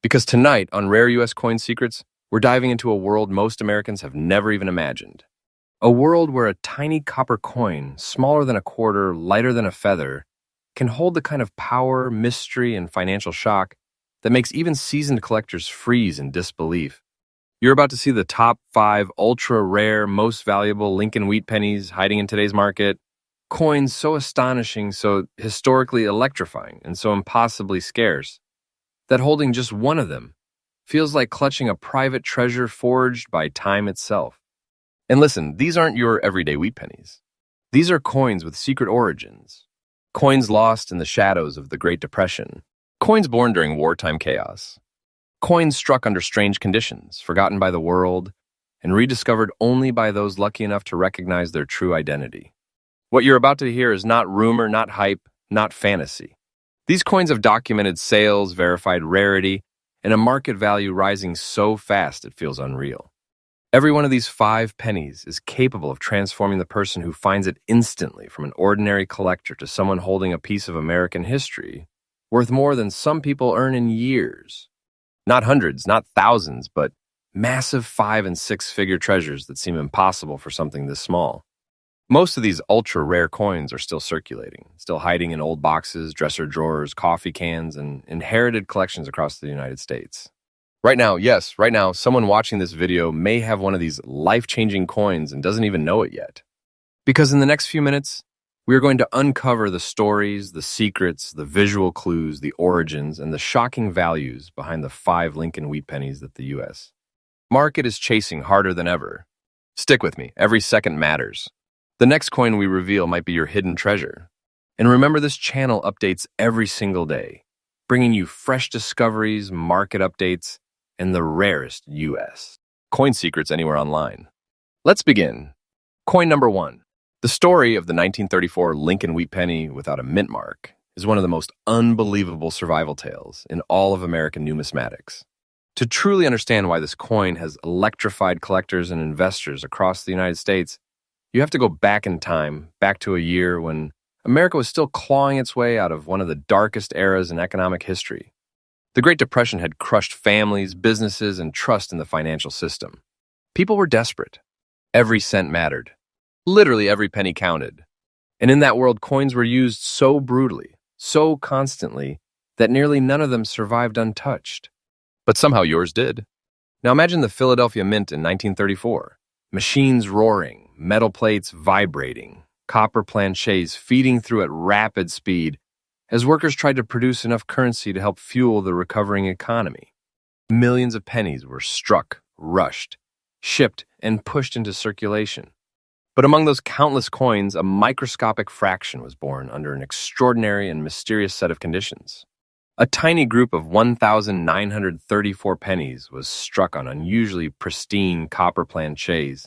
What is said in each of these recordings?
Because tonight on Rare U.S. Coin Secrets, we're diving into a world most Americans have never even imagined. A world where a tiny copper coin, smaller than a quarter, lighter than a feather, can hold the kind of power, mystery, and financial shock that makes even seasoned collectors freeze in disbelief. You're about to see the top 5 ultra-rare, most valuable Lincoln wheat pennies hiding in today's market. Coins so astonishing, so historically electrifying, and so impossibly scarce that holding just one of them feels like clutching a private treasure forged by time itself. And listen, these aren't your everyday wheat pennies. These are coins with secret origins. Coins lost in the shadows of the Great Depression. Coins born during wartime chaos. Coins struck under strange conditions, forgotten by the world, and rediscovered only by those lucky enough to recognize their true identity. What you're about to hear is not rumor, not hype, not fantasy. These coins have documented sales, verified rarity, and a market value rising so fast it feels unreal. Every one of these 5 pennies is capable of transforming the person who finds it instantly from an ordinary collector to someone holding a piece of American history worth more than some people earn in years. Not hundreds, not thousands, but massive 5- and 6-figure treasures that seem impossible for something this small. Most of these ultra-rare coins are still circulating, still hiding in old boxes, dresser drawers, coffee cans, and inherited collections across the United States. Right now, someone watching this video may have one of these life-changing coins and doesn't even know it yet. Because in the next few minutes, we are going to uncover the stories, the secrets, the visual clues, the origins, and the shocking values behind the 5 Lincoln wheat pennies that the U.S. market is chasing harder than ever. Stick with me, every second matters. The next coin we reveal might be your hidden treasure. And remember, this channel updates every single day, bringing you fresh discoveries, market updates, and the rarest U.S. coin secrets anywhere online. Let's begin. Coin number 1. The story of the 1934 Lincoln wheat penny without a mint mark is one of the most unbelievable survival tales in all of American numismatics. To truly understand why this coin has electrified collectors and investors across the United States, you have to go back in time, back to a year when America was still clawing its way out of one of the darkest eras in economic history. The Great Depression had crushed families, businesses, and trust in the financial system. People were desperate. Every cent mattered. Literally every penny counted. And in that world, coins were used so brutally, so constantly, that nearly none of them survived untouched. But somehow yours did. Now imagine the Philadelphia Mint in 1934. Machines roaring, metal plates vibrating, copper planchets feeding through at rapid speed as workers tried to produce enough currency to help fuel the recovering economy. Millions of pennies were struck, rushed, shipped, and pushed into circulation. But among those countless coins, a microscopic fraction was born under an extraordinary and mysterious set of conditions. A tiny group of 1,934 pennies was struck on unusually pristine copper planchets,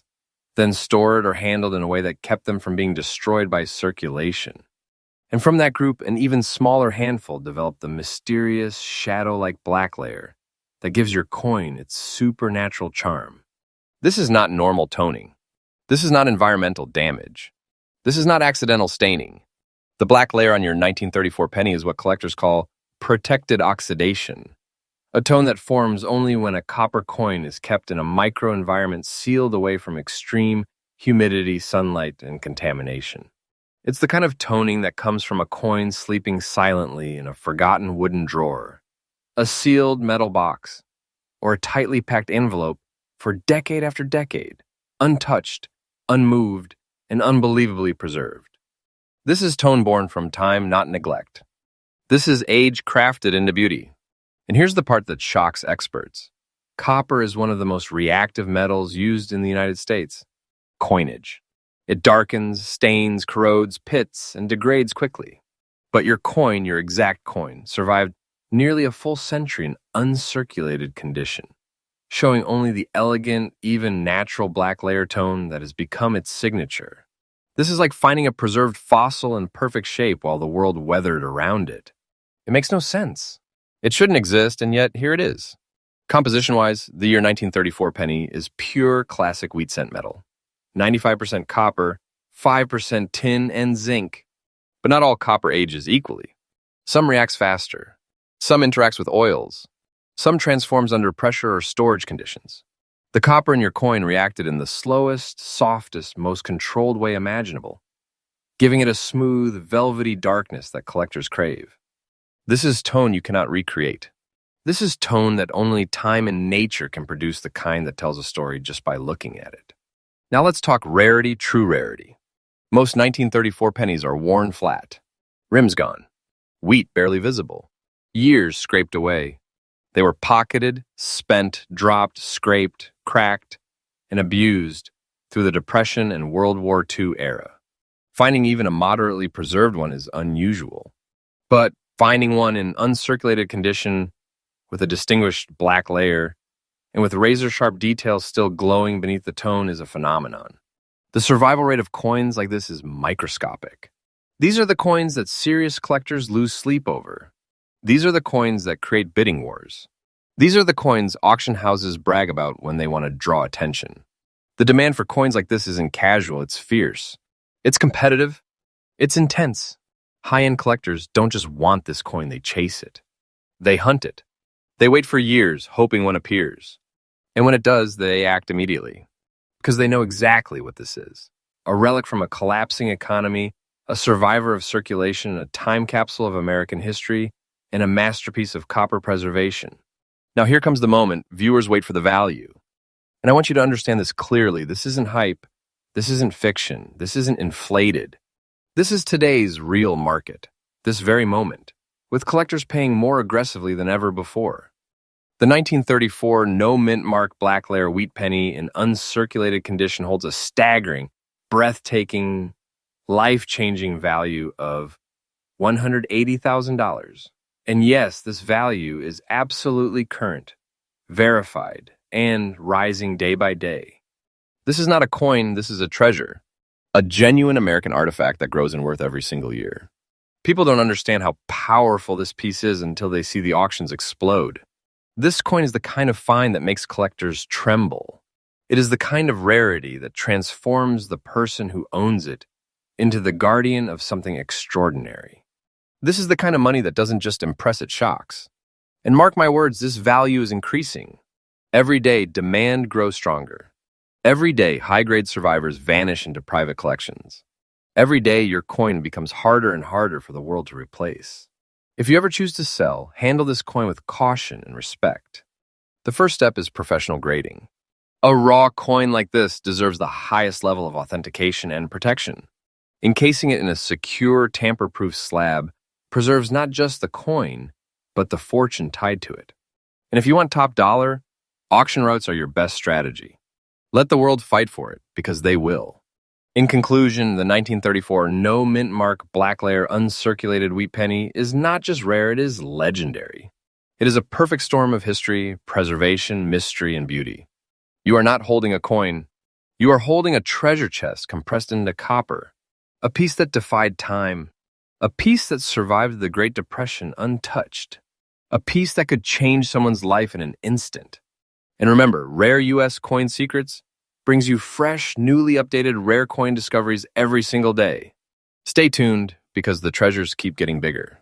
then stored or handled in a way that kept them from being destroyed by circulation. And from that group, an even smaller handful developed the mysterious, shadow-like black layer that gives your coin its supernatural charm. This is not normal toning. This is not environmental damage. This is not accidental staining. The black layer on your 1934 penny is what collectors call protected oxidation, a tone that forms only when a copper coin is kept in a microenvironment sealed away from extreme humidity, sunlight, and contamination. It's the kind of toning that comes from a coin sleeping silently in a forgotten wooden drawer, a sealed metal box, or a tightly packed envelope for decade after decade, untouched, unmoved, and unbelievably preserved. This is tone born from time, not neglect. This is age crafted into beauty. And here's the part that shocks experts. Copper is one of the most reactive metals used in the United States. Coinage. It darkens, stains, corrodes, pits, and degrades quickly. But your coin, your exact coin, survived nearly a full century in uncirculated condition, showing only the elegant, even natural black layer tone that has become its signature. This is like finding a preserved fossil in perfect shape while the world weathered around it. It makes no sense. It shouldn't exist, and yet here it is. Composition-wise, the year 1934 penny is pure classic wheat cent metal. 95% copper, 5% tin and zinc. But not all copper ages equally. Some reacts faster. Some interacts with oils. Some transforms under pressure or storage conditions. The copper in your coin reacted in the slowest, softest, most controlled way imaginable, giving it a smooth, velvety darkness that collectors crave. This is tone you cannot recreate. This is tone that only time and nature can produce, the kind that tells a story just by looking at it. Now let's talk rarity, true rarity. Most 1934 pennies are worn flat, rims gone, wheat barely visible, years scraped away. They were pocketed, spent, dropped, scraped, cracked, and abused through the Depression and World War II era. Finding even a moderately preserved one is unusual. But finding one in uncirculated condition with a distinguished black layer and with razor-sharp details still glowing beneath the tone is a phenomenon. The survival rate of coins like this is microscopic. These are the coins that serious collectors lose sleep over. These are the coins that create bidding wars. These are the coins auction houses brag about when they want to draw attention. The demand for coins like this isn't casual, it's fierce. It's competitive. It's intense. High-end collectors don't just want this coin, they chase it. They hunt it. They wait for years, hoping one appears. And when it does, they act immediately. Because they know exactly what this is. A relic from a collapsing economy, a survivor of circulation, a time capsule of American history, and a masterpiece of copper preservation. Now here comes the moment. Viewers wait for the value. And I want you to understand this clearly. This isn't hype. This isn't fiction. This isn't inflated. This is today's real market, this very moment, with collectors paying more aggressively than ever before. The 1934 no mint mark black layer wheat penny in uncirculated condition holds a staggering, breathtaking, life-changing value of $180,000. And yes, this value is absolutely current, verified, and rising day by day. This is not a coin, this is a treasure. A genuine American artifact that grows in worth every single year. People don't understand how powerful this piece is until they see the auctions explode. This coin is the kind of find that makes collectors tremble. It is the kind of rarity that transforms the person who owns it into the guardian of something extraordinary. This is the kind of money that doesn't just impress, it shocks. And mark my words, this value is increasing. Every day, demand grows stronger. Every day, high-grade survivors vanish into private collections. Every day, your coin becomes harder and harder for the world to replace. If you ever choose to sell, handle this coin with caution and respect. The first step is professional grading. A raw coin like this deserves the highest level of authentication and protection. Encasing it in a secure, tamper-proof slab preserves not just the coin, but the fortune tied to it. And if you want top dollar, auction routes are your best strategy. Let the world fight for it, because they will. In conclusion, the 1934 no mint mark black layer uncirculated wheat penny is not just rare, it is legendary. It is a perfect storm of history, preservation, mystery, and beauty. You are not holding a coin. You are holding a treasure chest compressed into copper, a piece that defied time, a piece that survived the Great Depression untouched, a piece that could change someone's life in an instant. And remember, Rare U.S. Coin Secrets brings you fresh, newly updated rare coin discoveries every single day. Stay tuned, because the treasures keep getting bigger.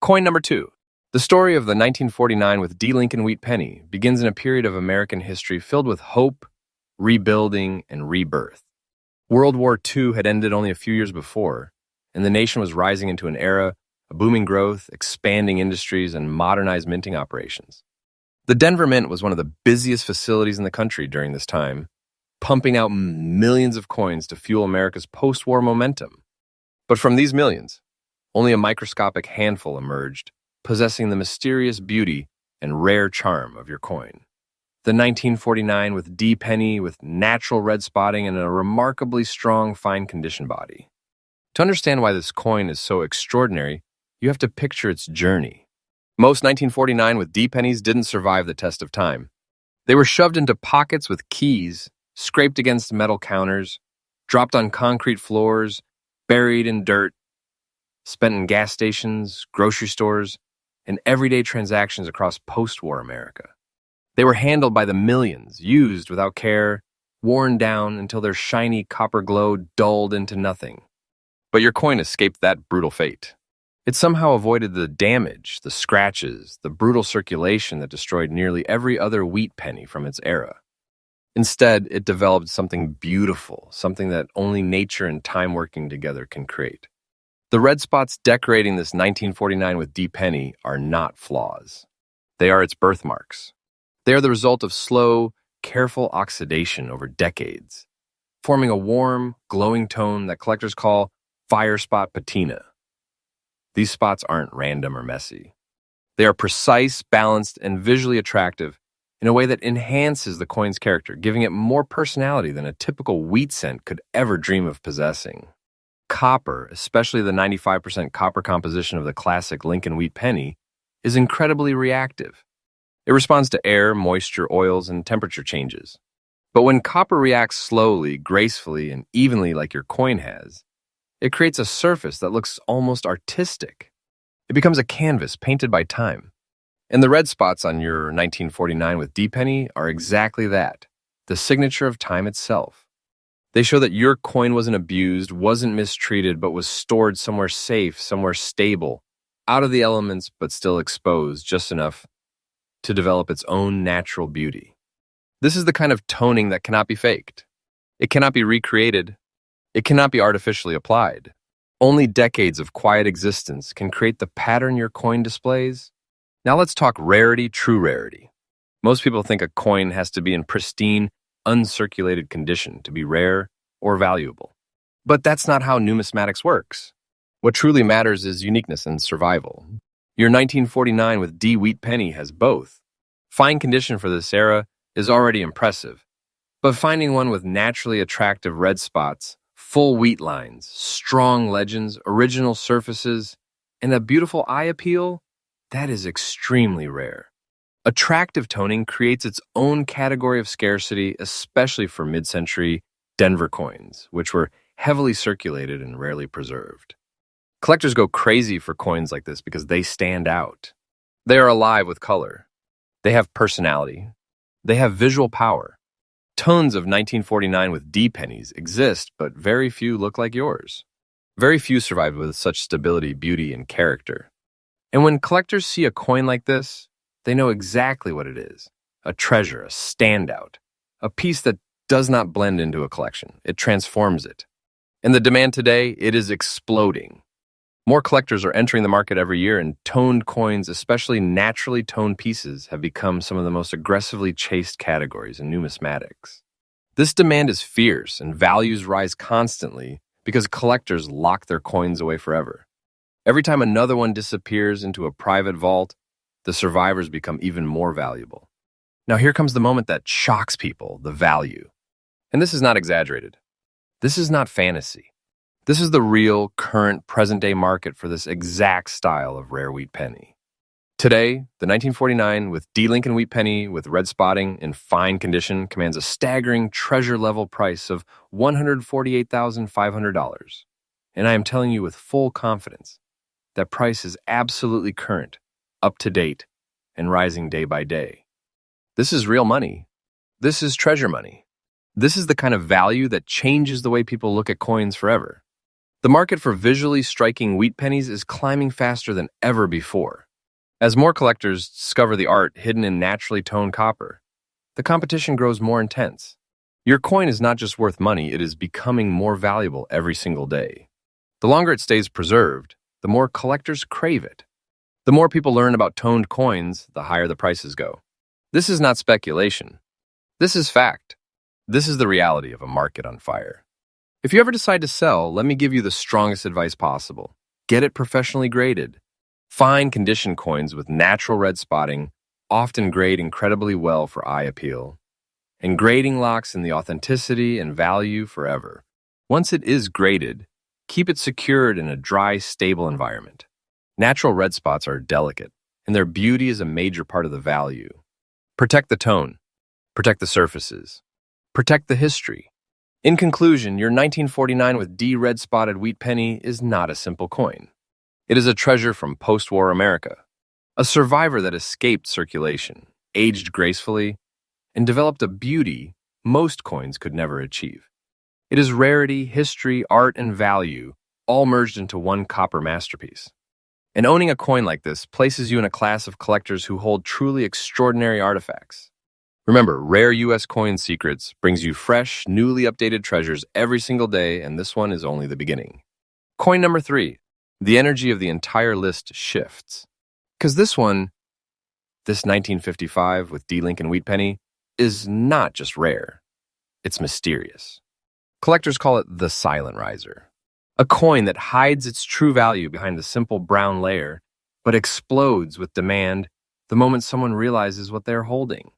Coin number 2. The story of the 1949 with D. Lincoln wheat penny begins in a period of American history filled with hope, rebuilding, and rebirth. World War II had ended only a few years before, and the nation was rising into an era of booming growth, expanding industries, and modernized minting operations. The Denver Mint was one of the busiest facilities in the country during this time, pumping out millions of coins to fuel America's post-war momentum. But from these millions, only a microscopic handful emerged, possessing the mysterious beauty and rare charm of your coin. The 1949 with D penny with natural red spotting and a remarkably strong fine condition body. To understand why this coin is so extraordinary, you have to picture its journey. Most 1949 with D pennies didn't survive the test of time. They were shoved into pockets with keys, scraped against metal counters, dropped on concrete floors, buried in dirt, spent in gas stations, grocery stores, and everyday transactions across post-war America. They were handled by the millions, used without care, worn down until their shiny copper glow dulled into nothing. But your coin escaped that brutal fate. It somehow avoided the damage, the scratches, the brutal circulation that destroyed nearly every other wheat penny from its era. Instead, it developed something beautiful, something that only nature and time working together can create. The red spots decorating this 1949 with D penny are not flaws. They are its birthmarks. They are the result of slow, careful oxidation over decades, forming a warm, glowing tone that collectors call fire spot patina. These spots aren't random or messy. They are precise, balanced, and visually attractive in a way that enhances the coin's character, giving it more personality than a typical wheat cent could ever dream of possessing. Copper, especially the 95% copper composition of the classic Lincoln wheat penny, is incredibly reactive. It responds to air, moisture, oils, and temperature changes. But when copper reacts slowly, gracefully, and evenly like your coin has, it creates a surface that looks almost artistic. It becomes a canvas painted by time. And the red spots on your 1949 with D penny are exactly that, the signature of time itself. They show that your coin wasn't abused, wasn't mistreated, but was stored somewhere safe, somewhere stable, out of the elements but still exposed just enough to develop its own natural beauty. This is the kind of toning that cannot be faked. It cannot be recreated. It cannot be artificially applied. Only decades of quiet existence can create the pattern your coin displays. Now let's talk rarity, true rarity. Most people think a coin has to be in pristine, uncirculated condition to be rare or valuable. But that's not how numismatics works. What truly matters is uniqueness and survival. Your 1949 with D wheat penny has both. Fine condition for this era is already impressive, but finding one with naturally attractive red spots, full wheat lines, strong legends, original surfaces, and a beautiful eye appeal, that is extremely rare. Attractive toning creates its own category of scarcity, especially for mid-century Denver coins, which were heavily circulated and rarely preserved. Collectors go crazy for coins like this because they stand out. They are alive with color. They have personality. They have visual power. Tons of 1949 with D pennies exist, but very few look like yours. Very few survive with such stability, beauty, and character. And when collectors see a coin like this, they know exactly what it is. A treasure, a standout, a piece that does not blend into a collection. It transforms it. And the demand today, it is exploding. More collectors are entering the market every year, and toned coins, especially naturally toned pieces, have become some of the most aggressively chased categories in numismatics. This demand is fierce, and values rise constantly because collectors lock their coins away forever. Every time another one disappears into a private vault, the survivors become even more valuable. Now here comes the moment that shocks people, the value. And this is not exaggerated. This is not fantasy. This is the real, current, present-day market for this exact style of rare wheat penny. Today, the 1949 with D Lincoln wheat penny with red spotting in fine condition commands a staggering treasure-level price of $148,500. And I am telling you with full confidence, that price is absolutely current, up to date, and rising day by day. This is real money. This is treasure money. This is the kind of value that changes the way people look at coins forever. The market for visually striking wheat pennies is climbing faster than ever before. As more collectors discover the art hidden in naturally toned copper, the competition grows more intense. Your coin is not just worth money, it is becoming more valuable every single day. The longer it stays preserved, the more collectors crave it. The more people learn about toned coins, the higher the prices go. This is not speculation. This is fact. This is the reality of a market on fire. If you ever decide to sell, let me give you the strongest advice possible. Get it professionally graded. Fine condition coins with natural red spotting often grade incredibly well for eye appeal. And grading locks in the authenticity and value forever. Once it is graded, keep it secured in a dry, stable environment. Natural red spots are delicate, and their beauty is a major part of the value. Protect the tone. Protect the surfaces. Protect the history. In conclusion, your 1949 with D red spotted wheat penny is not a simple coin. It is a treasure from post-war America, a survivor that escaped circulation, aged gracefully, and developed a beauty most coins could never achieve. It is rarity, history, art, and value, all merged into one copper masterpiece. And owning a coin like this places you in a class of collectors who hold truly extraordinary artifacts. Remember, Rare US Coin Secrets brings you fresh, newly updated treasures every single day, and this one is only the beginning. Coin number 3. The energy of the entire list shifts. Because this 1955 with D. Lincoln Wheat Penny, is not just rare. It's mysterious. Collectors call it the silent riser. A coin that hides its true value behind the simple brown layer, but explodes with demand the moment someone realizes what they're holding.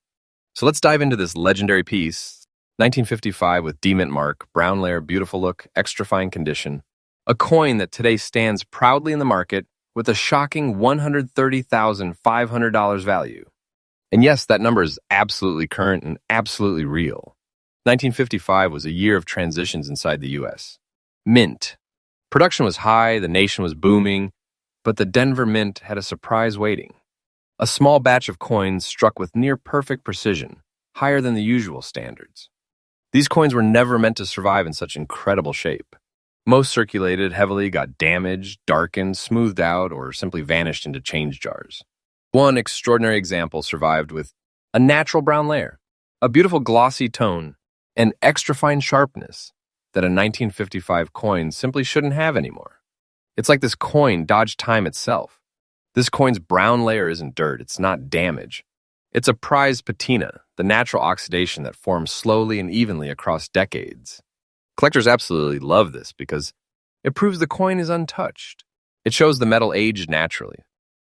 So let's dive into this legendary piece, 1955 with D mint mark, brown layer, beautiful look, extra fine condition. A coin that today stands proudly in the market with a shocking $130,500 value. And yes, that number is absolutely current and absolutely real. 1955 was a year of transitions inside the US. Mint. Production was high, the nation was booming, but the Denver Mint had a surprise waiting. A small batch of coins struck with near-perfect precision, higher than the usual standards. These coins were never meant to survive in such incredible shape. Most circulated heavily, got damaged, darkened, smoothed out, or simply vanished into change jars. One extraordinary example survived with a natural brown layer, a beautiful glossy tone, and extra fine sharpness that a 1955 coin simply shouldn't have anymore. It's like this coin dodged time itself. This coin's brown layer isn't dirt, it's not damage. It's a prized patina, the natural oxidation that forms slowly and evenly across decades. Collectors absolutely love this because it proves the coin is untouched. It shows the metal aged naturally.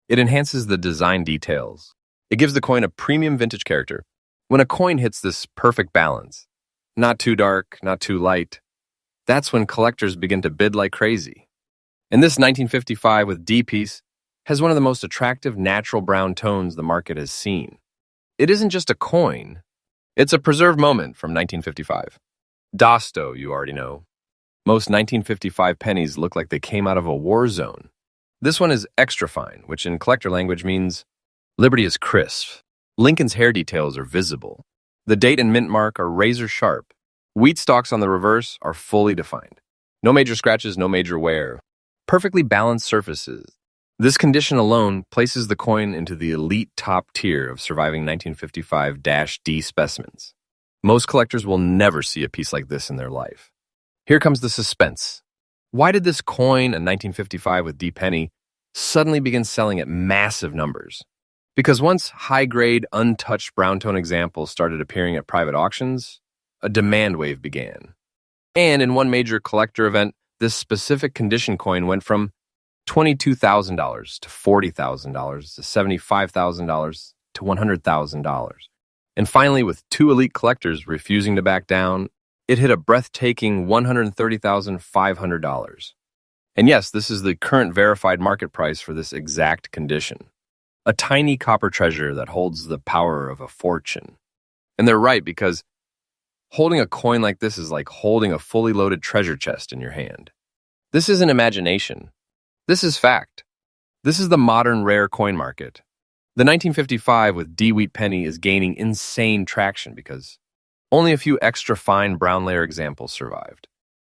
It enhances the design details. It gives the coin a premium vintage character. When a coin hits this perfect balance, not too dark, not too light, that's when collectors begin to bid like crazy. And this 1955 with D piece has one of the most attractive natural brown tones the market has seen. It isn't just a coin, it's a preserved moment from 1955. Dosto, you already know. Most 1955 pennies look like they came out of a war zone. This one is extra fine, which in collector language means Liberty is crisp. Lincoln's hair details are visible. The date and mint mark are razor sharp. Wheat stalks on the reverse are fully defined. No major scratches, no major wear. Perfectly balanced surfaces. This condition alone places the coin into the elite top tier of surviving 1955-D specimens. Most collectors will never see a piece like this in their life. Here comes the suspense. Why did this coin, a 1955 with D penny, suddenly begin selling at massive numbers? Because once high-grade, untouched brown tone examples started appearing at private auctions, a demand wave began. And in one major collector event, this specific condition coin went from $22,000 to $40,000 to $75,000 to $100,000. And finally, with two elite collectors refusing to back down, it hit a breathtaking $130,500. And yes, this is the current verified market price for this exact condition. A tiny copper treasure that holds the power of a fortune. And they're right, because holding a coin like this is like holding a fully loaded treasure chest in your hand. This isn't imagination. This is fact. This is the modern rare coin market. The 1955 with D Wheat Penny is gaining insane traction because only a few extra fine brown layer examples survived.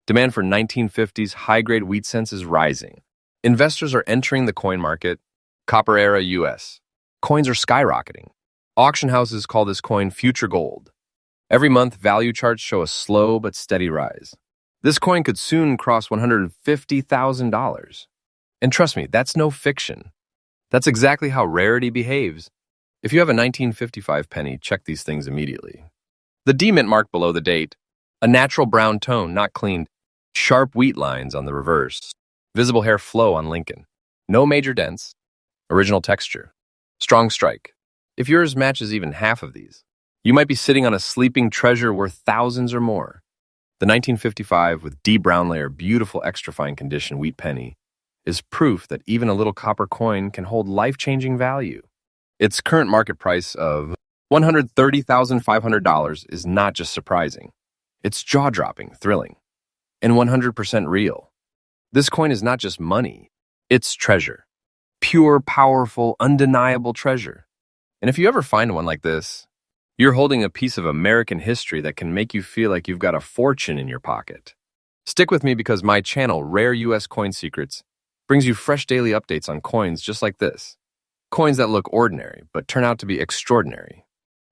Demand for 1950s high-grade wheat cents is rising. Investors are entering the coin market. Copper era US. Coins are skyrocketing. Auction houses call this coin future gold. Every month, value charts show a slow but steady rise. This coin could soon cross $150,000. And trust me, that's no fiction. That's exactly how rarity behaves. If you have a 1955 penny, check these things immediately. The D mint mark below the date, a natural brown tone, not cleaned, sharp wheat lines on the reverse, visible hair flow on Lincoln, no major dents, original texture, strong strike. If yours matches even half of these, you might be sitting on a sleeping treasure worth thousands or more. The 1955 with D brown layer, beautiful extra fine condition wheat penny is proof that even a little copper coin can hold life-changing value. Its current market price of $130,500 is not just surprising. It's jaw-dropping, thrilling, and 100% real. This coin is not just money, it's treasure. Pure, powerful, undeniable treasure. And if you ever find one like this, you're holding a piece of American history that can make you feel like you've got a fortune in your pocket. Stick with me because my channel, Rare US Coin Secrets, brings you fresh daily updates on coins just like this. Coins that look ordinary, but turn out to be extraordinary.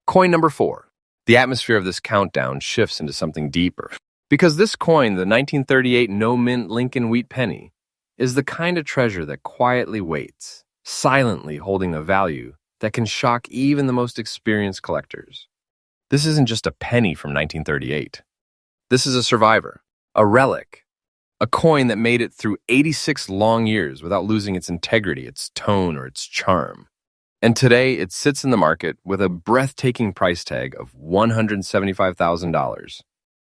Coin number 4. The atmosphere of this countdown shifts into something deeper. Because this coin, the 1938 no-mint Lincoln wheat penny, is the kind of treasure that quietly waits, silently holding a value that can shock even the most experienced collectors. This isn't just a penny from 1938. This is a survivor, a relic, a coin that made it through 86 long years without losing its integrity, its tone, or its charm. And today, it sits in the market with a breathtaking price tag of $175,000.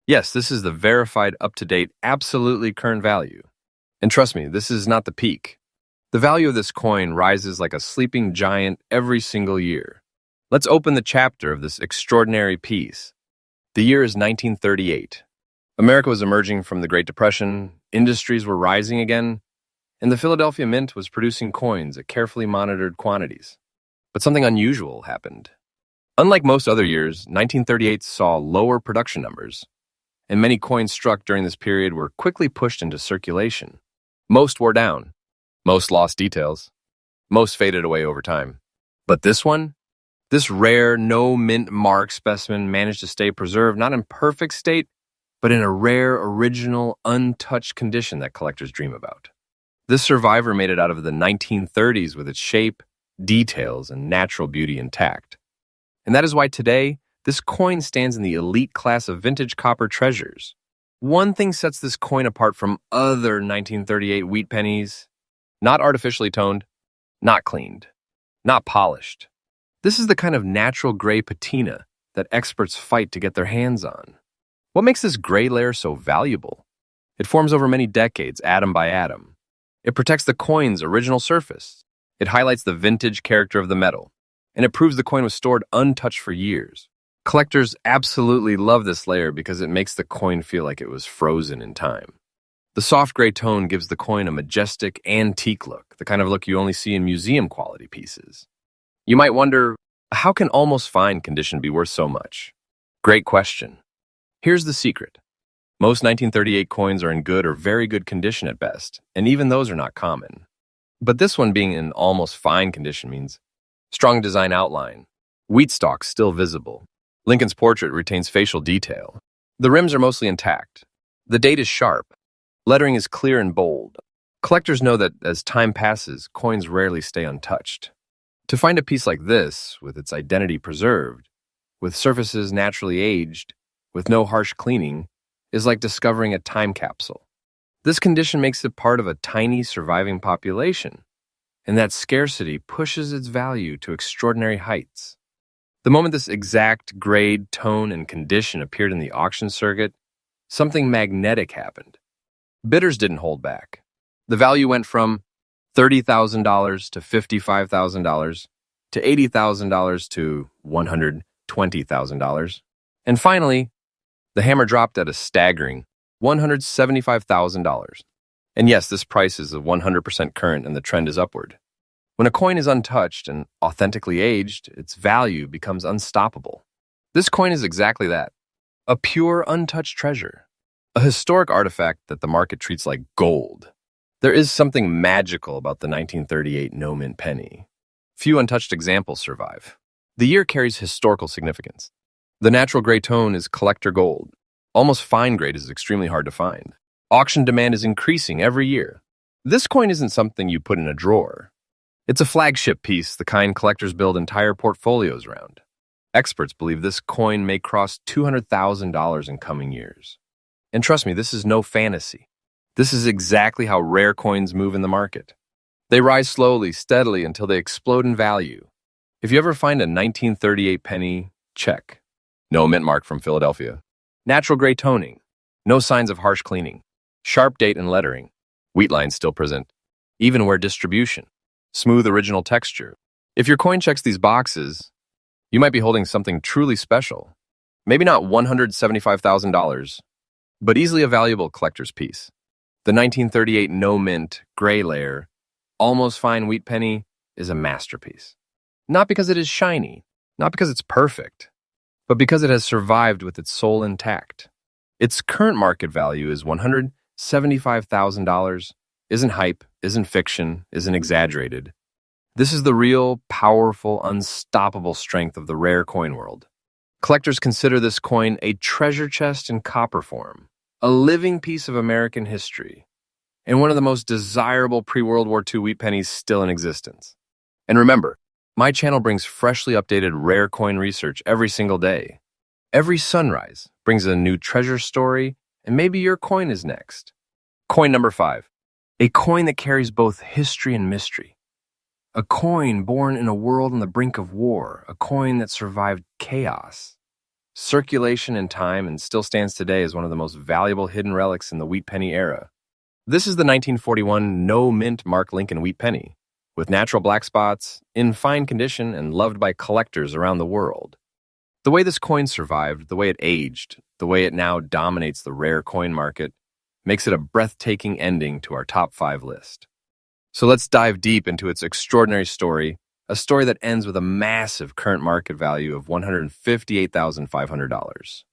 Yes, this is the verified, up-to-date, absolutely current value. And trust me, this is not the peak. The value of this coin rises like a sleeping giant every single year. Let's open the chapter of this extraordinary piece. The year is 1938. America was emerging from the Great Depression, industries were rising again, and the Philadelphia Mint was producing coins at carefully monitored quantities. But something unusual happened. Unlike most other years, 1938 saw lower production numbers, and many coins struck during this period were quickly pushed into circulation. Most wore down, most lost details, most faded away over time. But this one, this rare, no-mint mark specimen managed to stay preserved not in perfect state, but in a rare, original, untouched condition that collectors dream about. This survivor made it out of the 1930s with its shape, details, and natural beauty intact. And that is why today, this coin stands in the elite class of vintage copper treasures. One thing sets this coin apart from other 1938 wheat pennies: not artificially toned, not cleaned, not polished. This is the kind of natural gray patina that experts fight to get their hands on. What makes this gray layer so valuable? It forms over many decades, atom by atom. It protects the coin's original surface. It highlights the vintage character of the metal, and it proves the coin was stored untouched for years. Collectors absolutely love this layer because it makes the coin feel like it was frozen in time. The soft gray tone gives the coin a majestic, antique look, the kind of look you only see in museum-quality pieces. You might wonder, how can almost fine condition be worth so much? Great question. Here's the secret. Most 1938 coins are in good or very good condition at best, and even those are not common. But this one being in almost fine condition means strong design outline, wheat stalks still visible, Lincoln's portrait retains facial detail, the rims are mostly intact, the date is sharp, lettering is clear and bold. Collectors know that as time passes, coins rarely stay untouched. To find a piece like this, with its identity preserved, with surfaces naturally aged, with no harsh cleaning, is like discovering a time capsule. This condition makes it part of a tiny surviving population, and that scarcity pushes its value to extraordinary heights. The moment this exact grade, tone, and condition appeared in the auction circuit, something magnetic happened. Bidders didn't hold back. The value went from $30,000 to $55,000 to $80,000 to $120,000. And finally, the hammer dropped at a staggering $175,000. And yes, this price is 100% current and the trend is upward. When a coin is untouched and authentically aged, its value becomes unstoppable. This coin is exactly that, a pure, untouched treasure, a historic artifact that the market treats like gold. There is something magical about the 1938 no-mint penny. Few untouched examples survive. The year carries historical significance. The natural gray tone is collector gold. Almost fine grade is extremely hard to find. Auction demand is increasing every year. This coin isn't something you put in a drawer. It's a flagship piece, the kind collectors build entire portfolios around. Experts believe this coin may cross $200,000 in coming years. And trust me, this is no fantasy. This is exactly how rare coins move in the market. They rise slowly, steadily, until they explode in value. If you ever find a 1938 penny, check. No mint mark from Philadelphia. Natural gray toning. No signs of harsh cleaning. Sharp date and lettering. Wheat lines still present. Even where distribution. Smooth original texture. If your coin checks these boxes, you might be holding something truly special. Maybe not $175,000, but easily a valuable collector's piece. The 1938 no-mint, gray layer, almost fine wheat penny is a masterpiece. Not because it is shiny, not because it's perfect, but because it has survived with its soul intact. Its current market value is $175,000, isn't hype, isn't fiction, isn't exaggerated. This is the real, powerful, unstoppable strength of the rare coin world. Collectors consider this coin a treasure chest in copper form, a living piece of American history, and one of the most desirable pre-World War II wheat pennies still in existence. And remember, my channel brings freshly updated rare coin research every single day. Every sunrise brings a new treasure story, and maybe your coin is next. Coin number 5. A coin that carries both history and mystery. A coin born in a world on the brink of war, a coin that survived chaos, circulation and time, and still stands today as one of the most valuable hidden relics in the wheat penny era. This is the 1941 no-mint Mark Lincoln wheat penny, with natural black spots, in fine condition, and loved by collectors around the world. The way this coin survived, the way it aged, the way it now dominates the rare coin market, makes it a breathtaking ending to our top 5 list. So let's dive deep into its extraordinary story, a story that ends with a massive current market value of $158,500.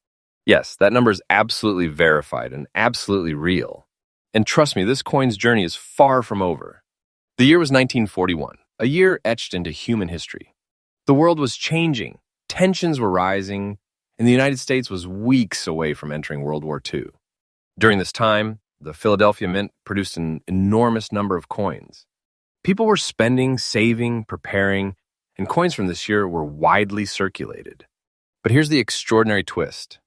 Yes, that number is absolutely verified and absolutely real. And trust me, this coin's journey is far from over. The year was 1941, a year etched into human history. The world was changing, tensions were rising, and the United States was weeks away from entering World War II. During this time, the Philadelphia Mint produced an enormous number of coins. People were spending, saving, preparing, and coins from this year were widely circulated. But here's the extraordinary twist.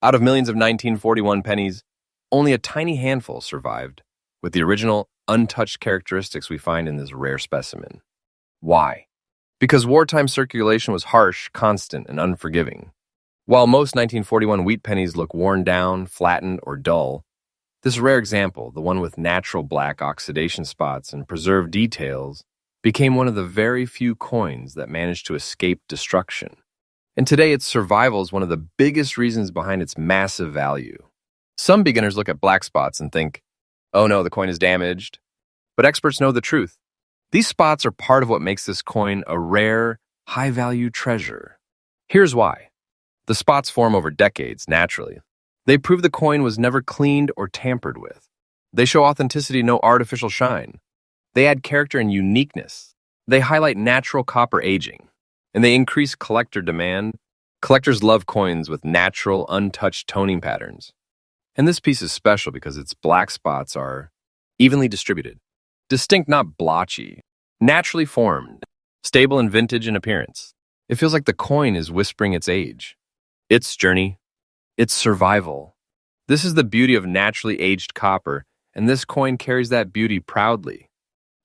Out of millions of 1941 pennies, only a tiny handful survived, with the original, untouched characteristics we find in this rare specimen. Why? Because wartime circulation was harsh, constant, and unforgiving. While most 1941 wheat pennies look worn down, flattened, or dull, this rare example, the one with natural black oxidation spots and preserved details, became one of the very few coins that managed to escape destruction. And today, its survival is one of the biggest reasons behind its massive value. Some beginners look at black spots and think, oh no, the coin is damaged. But experts know the truth. These spots are part of what makes this coin a rare, high-value treasure. Here's why. The spots form over decades, naturally. They prove the coin was never cleaned or tampered with. They show authenticity, no artificial shine. They add character and uniqueness. They highlight natural copper aging. And they increase collector demand. Collectors love coins with natural, untouched toning patterns. And this piece is special because its black spots are evenly distributed, distinct, not blotchy, naturally formed, stable in vintage and appearance. It feels like the coin is whispering its age, its journey, its survival. This is the beauty of naturally aged copper, and this coin carries that beauty proudly.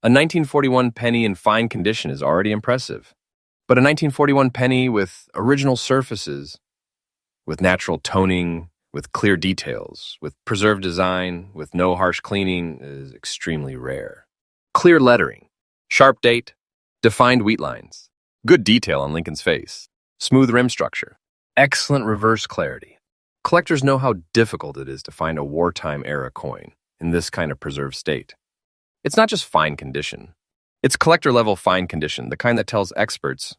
A 1941 penny in fine condition is already impressive, but a 1941 penny with original surfaces, with natural toning, with clear details, with preserved design, with no harsh cleaning is extremely rare. Clear lettering, sharp date, defined wheat lines, good detail on Lincoln's face, smooth rim structure, excellent reverse clarity. Collectors know how difficult it is to find a wartime-era coin in this kind of preserved state. It's not just fine condition. It's collector-level fine condition, the kind that tells experts,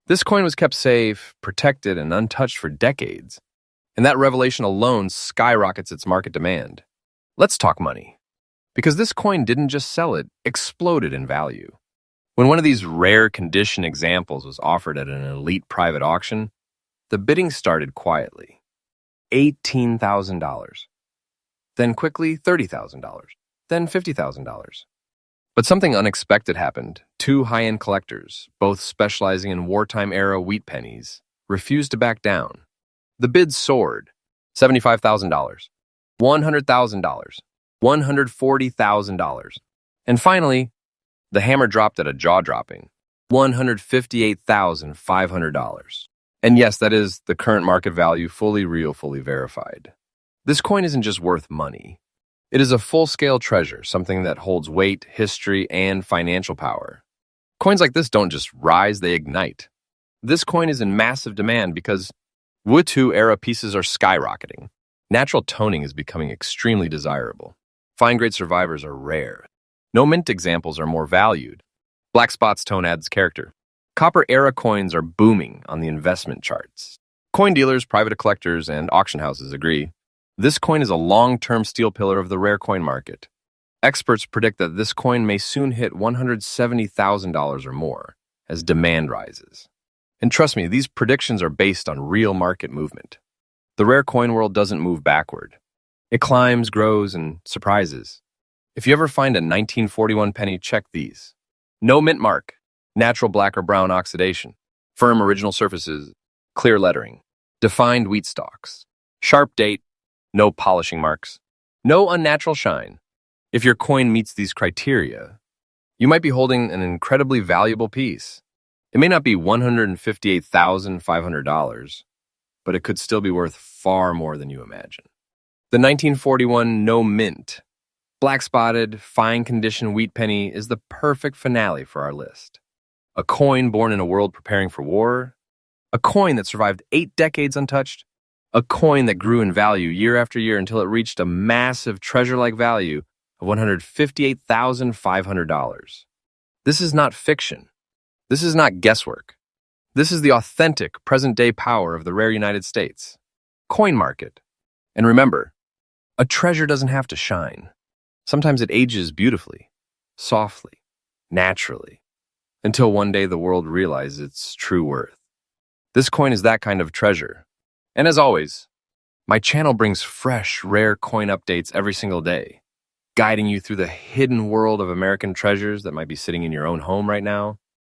this coin was kept safe, protected, and untouched for decades. And that revelation alone skyrockets its market demand. Let's talk money. Because this coin didn't just sell, it exploded in value. When one of these rare condition examples was offered at an elite private auction, the bidding started quietly. $18,000. Then quickly $30,000. Then $50,000. But something unexpected happened. Two high-end collectors, both specializing in wartime-era wheat pennies, refused to back down. The bids soared. $75,000, $100,000, $140,000. And finally, the hammer dropped at a jaw-dropping $158,500. And yes, that is the current market value, fully real, fully verified. This coin isn't just worth money. It is a full-scale treasure, something that holds weight, history, and financial power. Coins like this don't just rise, they ignite. This coin is in massive demand because World War II-era pieces are skyrocketing. Natural toning is becoming extremely desirable. Fine-grade survivors are rare. No mint examples are more valued. Black spots tone adds character. Copper-era coins are booming on the investment charts. Coin dealers, private collectors, and auction houses agree. This coin is a long-term steel pillar of the rare coin market. Experts predict that this coin may soon hit $170,000 or more as demand rises. And trust me, these predictions are based on real market movement. The rare coin world doesn't move backward. It climbs, grows, and surprises. If you ever find a 1941 penny, check these. No mint mark, natural black or brown oxidation, firm original surfaces, clear lettering, defined wheat stalks, sharp date, no polishing marks, no unnatural shine. If your coin meets these criteria, you might be holding an incredibly valuable piece. It may not be $158,500, but it could still be worth far more than you imagine. The 1941 No Mint, black spotted, fine condition wheat penny is the perfect finale for our list. A coin born in a world preparing for war, a coin that survived 8 decades untouched, a coin that grew in value year after year until it reached a massive treasure-like value of $158,500. This is not fiction. This is not guesswork. This is the authentic present-day power of the rare United States. Coin market. And remember, a treasure doesn't have to shine. Sometimes it ages beautifully, softly, naturally, until one day the world realizes its true worth. This coin is that kind of treasure. And as always, my channel brings fresh, rare coin updates every single day, guiding you through the hidden world of American treasures that might be sitting in your own home right now.